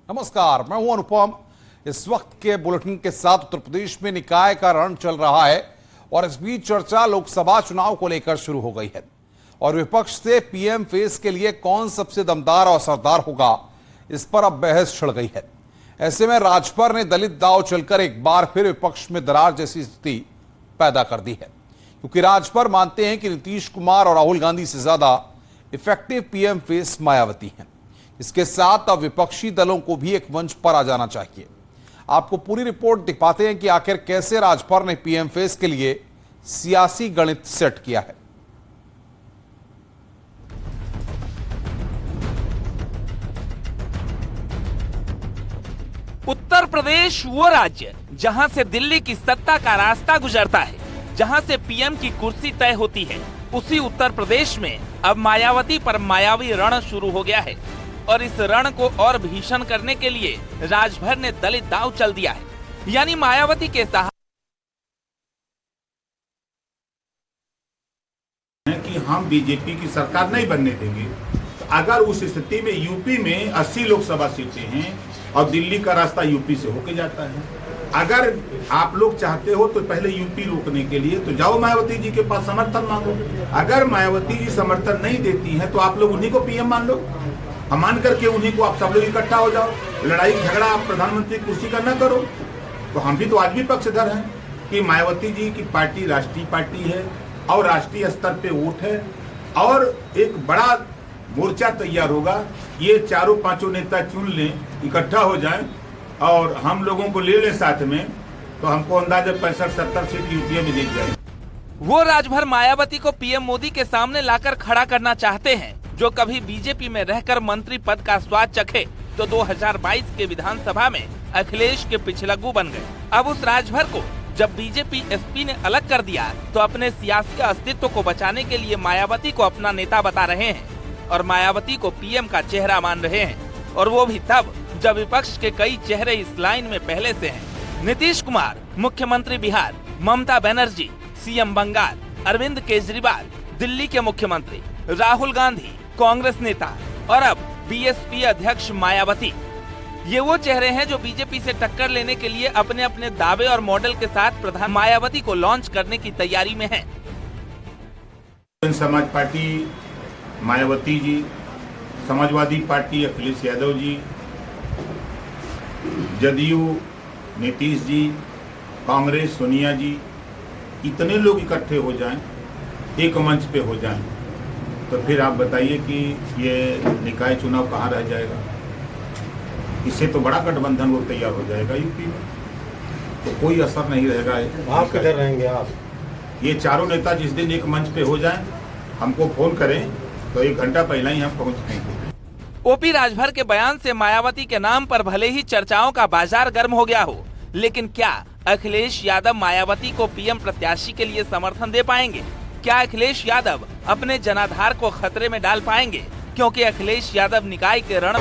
नमस्कार, मैं हूं अनुपम। इस वक्त के बुलेटिन के साथ उत्तर प्रदेश में निकाय का रण चल रहा है और इस बीच चर्चा लोकसभा चुनाव को लेकर शुरू हो गई है और विपक्ष से पीएम फेस के लिए कौन सबसे दमदार और असरदार होगा, इस पर अब बहस छिड़ गई है। ऐसे में राजभर ने दलित दांव चलकर एक बार फिर विपक्ष में दरार जैसी स्थिति पैदा कर दी है, क्योंकि राजभर मानते हैं कि नीतीश कुमार और राहुल गांधी से ज्यादा इफेक्टिव पीएम फेस मायावती हैं। इसके साथ अब विपक्षी दलों को भी एक मंच पर आ जाना चाहिए। आपको पूरी रिपोर्ट दिखाते हैं कि आखिर कैसे राजभर ने पीएम फेस के लिए सियासी गणित सेट किया है। उत्तर प्रदेश वो राज्य जहां से दिल्ली की सत्ता का रास्ता गुजरता है, जहां से पीएम की कुर्सी तय होती है, उसी उत्तर प्रदेश में अब मायावती पर मायावी रण शुरू हो गया है और इस रण को और भीषण करने के लिए राजभर ने दलित दांव चल दिया है। यानी मायावती के कि हम बीजेपी की सरकार नहीं बनने देंगे। तो अगर उस स्थिति में यूपी में 80 लोकसभा सीटें हैं और दिल्ली का रास्ता यूपी से होके जाता है, अगर आप लोग चाहते हो तो पहले यूपी रोकने के लिए तो जाओ मायावती जी के पास समर्थन मांगो। अगर मायावती जी समर्थन नहीं देती हैं तो आप लोग उन्हीं को पीएम मान लो, हम मान करके उन्हीं को आप सब लोग इकट्ठा हो जाओ। लड़ाई झगड़ा आप प्रधानमंत्री कुर्सी का न करो। तो हम भी तो आज भी पक्षधर हैं कि मायावती जी की पार्टी राष्ट्रीय पार्टी है और राष्ट्रीय स्तर पे वोट है और एक बड़ा मोर्चा तैयार होगा। ये चारों पांचों नेता चुन लें, इकट्ठा हो जाएं और हम लोगों को ले लें साथ में, तो हमको अंदाजा 65-70 सीट यूपी में जीत जाए। वो राजभर मायावती को पीएम मोदी के सामने लाकर खड़ा करना चाहते हैं, जो कभी बीजेपी में रहकर मंत्री पद का स्वाद चखे तो 2022 के विधानसभा में अखिलेश के पिछलग्गू बन गए। अब उस राजभर को जब बीजेपी एसपी ने अलग कर दिया तो अपने सियासी अस्तित्व को बचाने के लिए मायावती को अपना नेता बता रहे हैं और मायावती को पीएम का चेहरा मान रहे हैं, और वो भी तब जब विपक्ष के कई चेहरे इस लाइन में पहले से हैं। नीतीश कुमार मुख्यमंत्री बिहार, ममता बनर्जी सीएम बंगाल, अरविंद केजरीवाल दिल्ली के मुख्यमंत्री, राहुल गांधी कांग्रेस नेता और अब बीएसपी अध्यक्ष मायावती, ये वो चेहरे हैं जो बीजेपी से टक्कर लेने के लिए अपने अपने दावे और मॉडल के साथ प्रधान मायावती को लॉन्च करने की तैयारी में हैं। समाज पार्टी मायावती जी, समाजवादी पार्टी अखिलेश यादव जी, जदयू नीतीश जी, कांग्रेस सोनिया जी, इतने लोग इकट्ठे हो जाएं, एक मंच पे हो जाएं, तो फिर आप बताइए कि ये निकाय चुनाव कहाँ रह जाएगा। इससे तो बड़ा गठबंधन वो तैयार हो जाएगा यूपी में, तो कोई असर नहीं रहेगा। आप किधर रहेंगे आप? ये चारों नेता जिस दिन एक मंच पे हो जाएं, हमको फोन करें तो 1 घंटा पहले ही हम पहुंच जाएंगे। ओपी राजभर के बयान से मायावती के नाम पर भले ही चर्चाओं का बाजार गर्म हो गया हो, लेकिन क्या अखिलेश यादव मायावती को पीएम प्रत्याशी के लिए समर्थन दे पाएंगे? क्या अखिलेश यादव अपने जनाधार को खतरे में डाल पाएंगे? क्योंकि अखिलेश यादव निकाय के रण